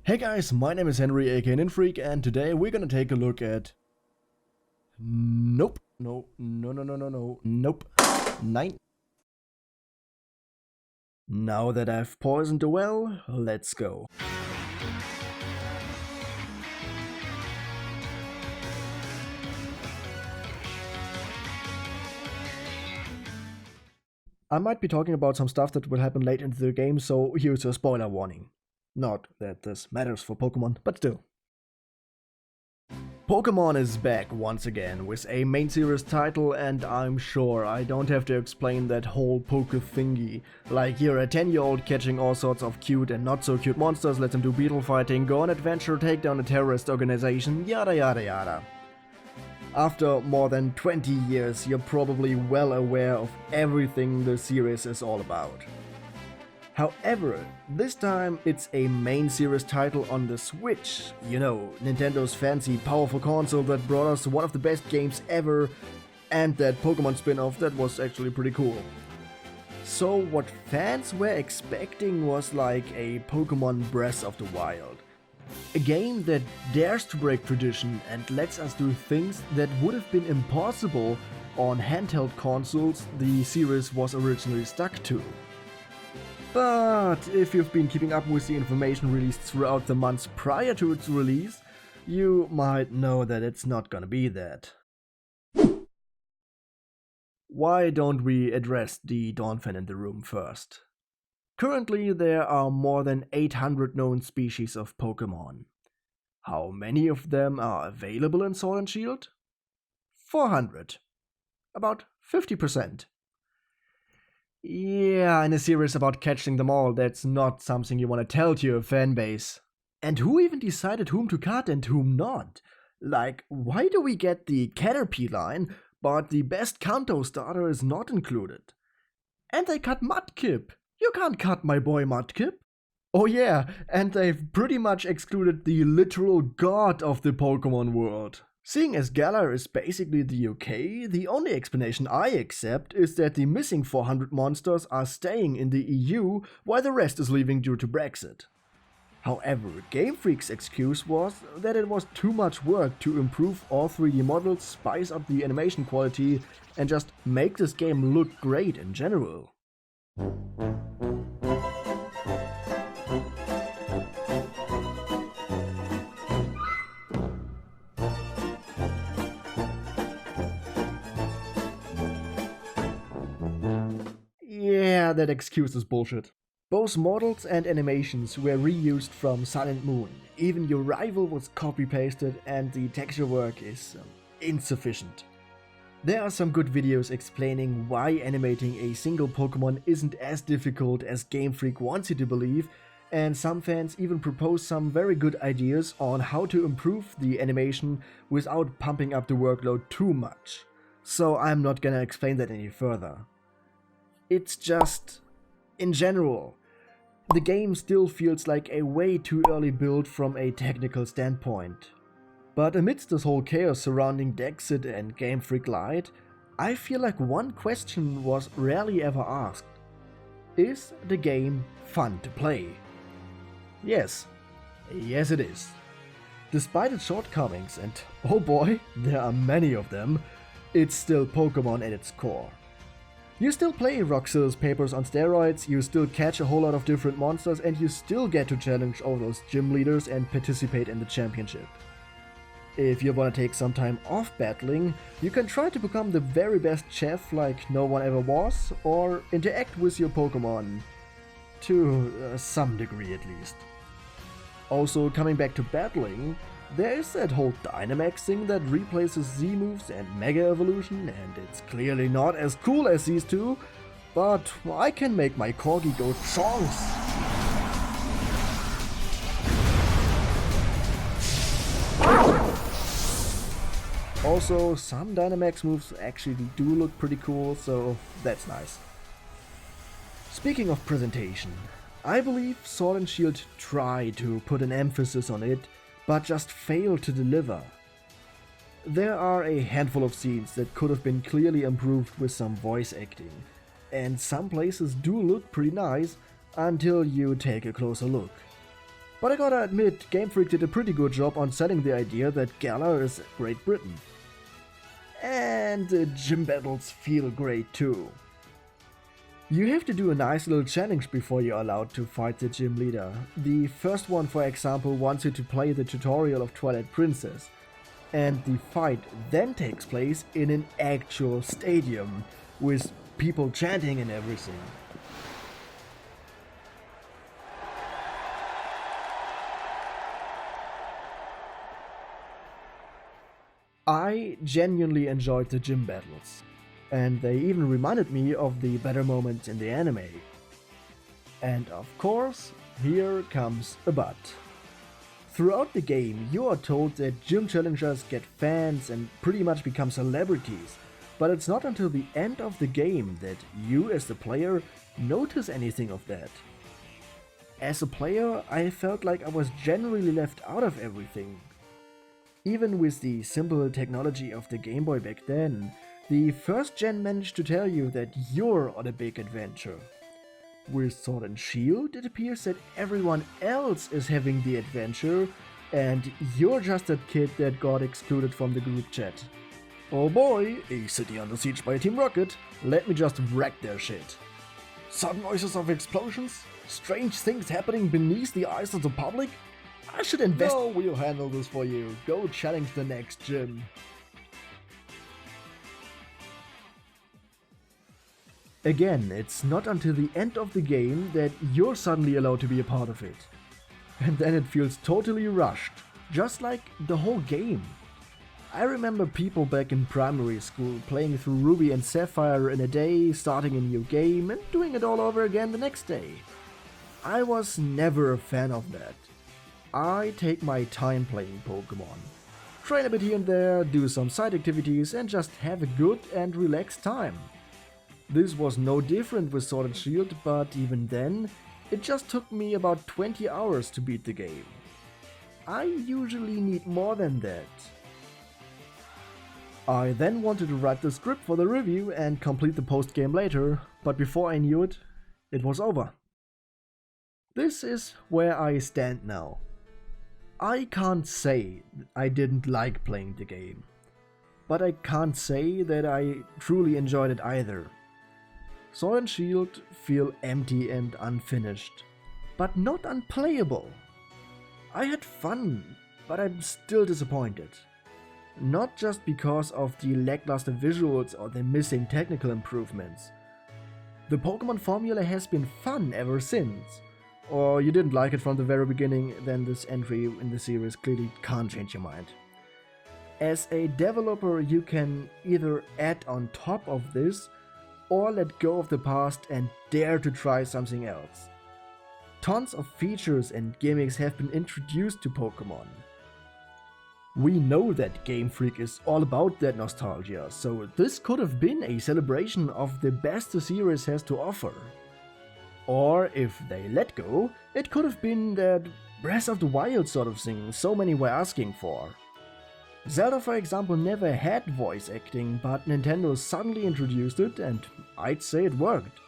Hey guys, my name is Henry aka Ninfreak, and today we're gonna take a look at... Nope. No. Nope. 9. Now that I've poisoned the well, let's go. I might be talking about some stuff that will happen late into the game, so here's a spoiler warning. Not that this matters for Pokemon, but still. Pokemon is back once again with a main series title, and I'm sure I don't have to explain that whole poke thingy. Like you're a 10-year-old catching all sorts of cute and not so cute monsters, let them do beetle fighting, go on adventure, take down a terrorist organization, yada yada yada. After more than 20 years, you're probably well aware of everything the series is all about. However, this time it's a main series title on the Switch, you know, Nintendo's fancy powerful console that brought us one of the best games ever, and that Pokemon spin-off that was actually pretty cool. So what fans were expecting was like a Pokemon Breath of the Wild. A game that dares to break tradition and lets us do things that would have been impossible on handheld consoles the series was originally stuck to. But if you've been keeping up with the information released throughout the months prior to its release, you might know that it's not gonna be that. Why don't we address the Dawnfan in the room first? Currently there are more than 800 known species of Pokemon. How many of them are available in Sword and Shield? 400. About 50%. Yeah, in a series about catching them all, that's not something you want to tell to your fanbase. And who even decided whom to cut and whom not? Like, why do we get the Caterpie line, but the best Kanto starter is not included? And they cut Mudkip. You can't cut my boy Mudkip. Oh yeah, and they've pretty much excluded the literal god of the Pokemon world. Seeing as Galar is basically the UK, the only explanation I accept is that the missing 400 monsters are staying in the EU while the rest is leaving due to Brexit. However, Game Freak's excuse was that it was too much work to improve all 3D models, spice up the animation quality, and just make this game look great in general. Yeah, that excuse is bullshit. Both models and animations were reused from Sun and Moon. Even your rival was copy-pasted and the texture work is insufficient. There are some good videos explaining why animating a single Pokemon isn't as difficult as Game Freak wants you to believe, and some fans even propose some very good ideas on how to improve the animation without pumping up the workload too much. So I'm not gonna explain that any further. It's just, in general, the game still feels like a way too early build from a technical standpoint. But amidst this whole chaos surrounding Dexit and Game Freak Lite, I feel like one question was rarely ever asked. Is the game fun to play? Yes. Yes it is. Despite its shortcomings, and oh boy, there are many of them, it's still Pokemon at its core. You still play rock, scissors, papers on steroids, you still catch a whole lot of different monsters, and you still get to challenge all those gym leaders and participate in the championship. If you want to take some time off battling, you can try to become the very best chef like no one ever was, or interact with your Pokemon. To some degree at least. Also, coming back to battling, there is that whole Dynamax thing that replaces Z-moves and Mega Evolution, and it's clearly not as cool as these two, but I can make my Corgi go chonks. Also, some Dynamax moves actually do look pretty cool, so that's nice. Speaking of presentation, I believe Sword and Shield tried to put an emphasis on it, but just failed to deliver. There are a handful of scenes that could have been clearly improved with some voice acting, and some places do look pretty nice until you take a closer look. But I gotta admit, Game Freak did a pretty good job on selling the idea that Galar is Great Britain. And the gym battles feel great too. You have to do a nice little challenge before you're allowed to fight the gym leader. The first one, for example, wants you to play the tutorial of Twilight Princess. And the fight then takes place in an actual stadium, with people chanting and everything. I genuinely enjoyed the gym battles, and they even reminded me of the better moments in the anime. And of course, here comes a but. Throughout the game, you are told that gym challengers get fans and pretty much become celebrities, but it's not until the end of the game that you as the player notice anything of that. As a player, I felt like I was generally left out of everything. Even with the simple technology of the Game Boy back then, the first gen managed to tell you that you're on a big adventure. With Sword and Shield, it appears that everyone else is having the adventure, and you're just that kid that got excluded from the group chat. Oh boy, a city under siege by Team Rocket, let me just wreck their shit. Sudden noises of explosions? Strange things happening beneath the eyes of the public? I should invest. No, we'll handle this for you. Go challenge the next gym. Again, it's not until the end of the game that you're suddenly allowed to be a part of it. And then it feels totally rushed, just like the whole game. I remember people back in primary school playing through Ruby and Sapphire in a day, starting a new game and doing it all over again the next day. I was never a fan of that. I take my time playing Pokémon. Train a bit here and there, do some side activities and just have a good and relaxed time. This was no different with Sword and Shield, but even then, it just took me about 20 hours to beat the game. I usually need more than that. I then wanted to write the script for the review and complete the post-game later, but before I knew it, it was over. This is where I stand now. I can't say I didn't like playing the game, but I can't say that I truly enjoyed it either. Sword and Shield feel empty and unfinished, but not unplayable. I had fun, but I'm still disappointed. Not just because of the lackluster visuals or the missing technical improvements. The Pokémon formula has been fun ever since. Or you didn't like it from the very beginning, then this entry in the series clearly can't change your mind. As a developer, you can either add on top of this, or let go of the past and dare to try something else. Tons of features and gimmicks have been introduced to Pokémon. We know that Game Freak is all about that nostalgia, so this could have been a celebration of the best the series has to offer. Or if they let go, it could have been that Breath of the Wild sort of thing so many were asking for. Zelda, for example, never had voice acting, but Nintendo suddenly introduced it and I'd say it worked.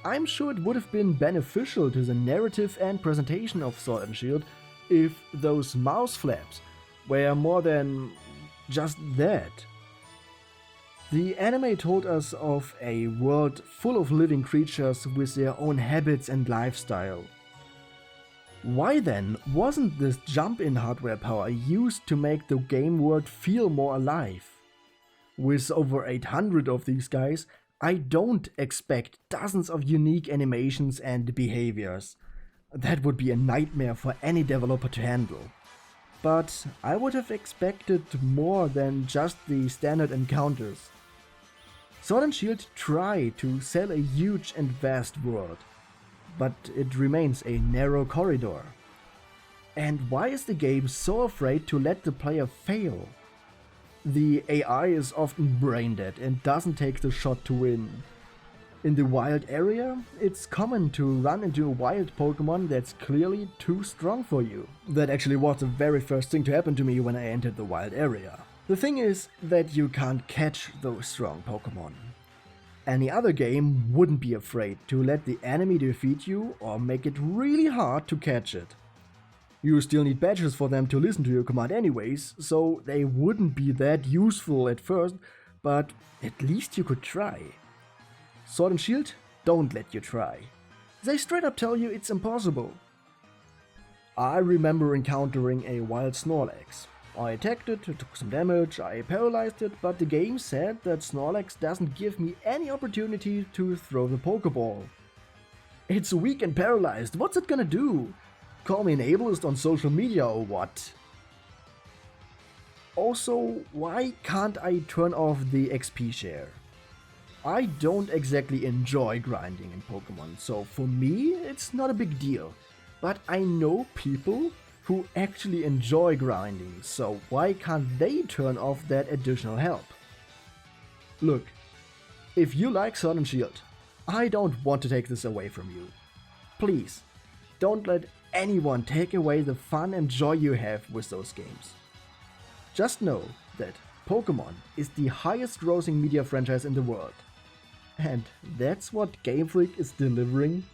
I'm sure it would have been beneficial to the narrative and presentation of Sword and Shield if those mouse flaps were more than just that. The anime told us of a world full of living creatures with their own habits and lifestyle. Why then wasn't this jump-in hardware power used to make the game world feel more alive? With over 800 of these guys, I don't expect dozens of unique animations and behaviors. That would be a nightmare for any developer to handle. But I would have expected more than just the standard encounters. Sword and Shield try to sell a huge and vast world, but it remains a narrow corridor. And why is the game so afraid to let the player fail? The AI is often brain dead and doesn't take the shot to win. In the wild area, it's common to run into a wild Pokémon that's clearly too strong for you. That actually was the very first thing to happen to me when I entered the wild area. The thing is that you can't catch those strong Pokémon. Any other game wouldn't be afraid to let the enemy defeat you or make it really hard to catch it. You still need badges for them to listen to your command anyways, so they wouldn't be that useful at first, but at least you could try. Sword and Shield don't let you try. They straight up tell you it's impossible. I remember encountering a wild Snorlax. I attacked it, took some damage, I paralyzed it, but the game said that Snorlax doesn't give me any opportunity to throw the Pokeball. It's weak and paralyzed, what's it gonna do? Call me an ableist on social media or what? Also, why can't I turn off the XP share? I don't exactly enjoy grinding in Pokemon, so for me it's not a big deal. But I know people who actually enjoy grinding, so why can't they turn off that additional help? Look, if you like Sword and Shield, I don't want to take this away from you. Please, don't let anyone take away the fun and joy you have with those games. Just know that Pokémon is the highest grossing media franchise in the world. And that's what Game Freak is delivering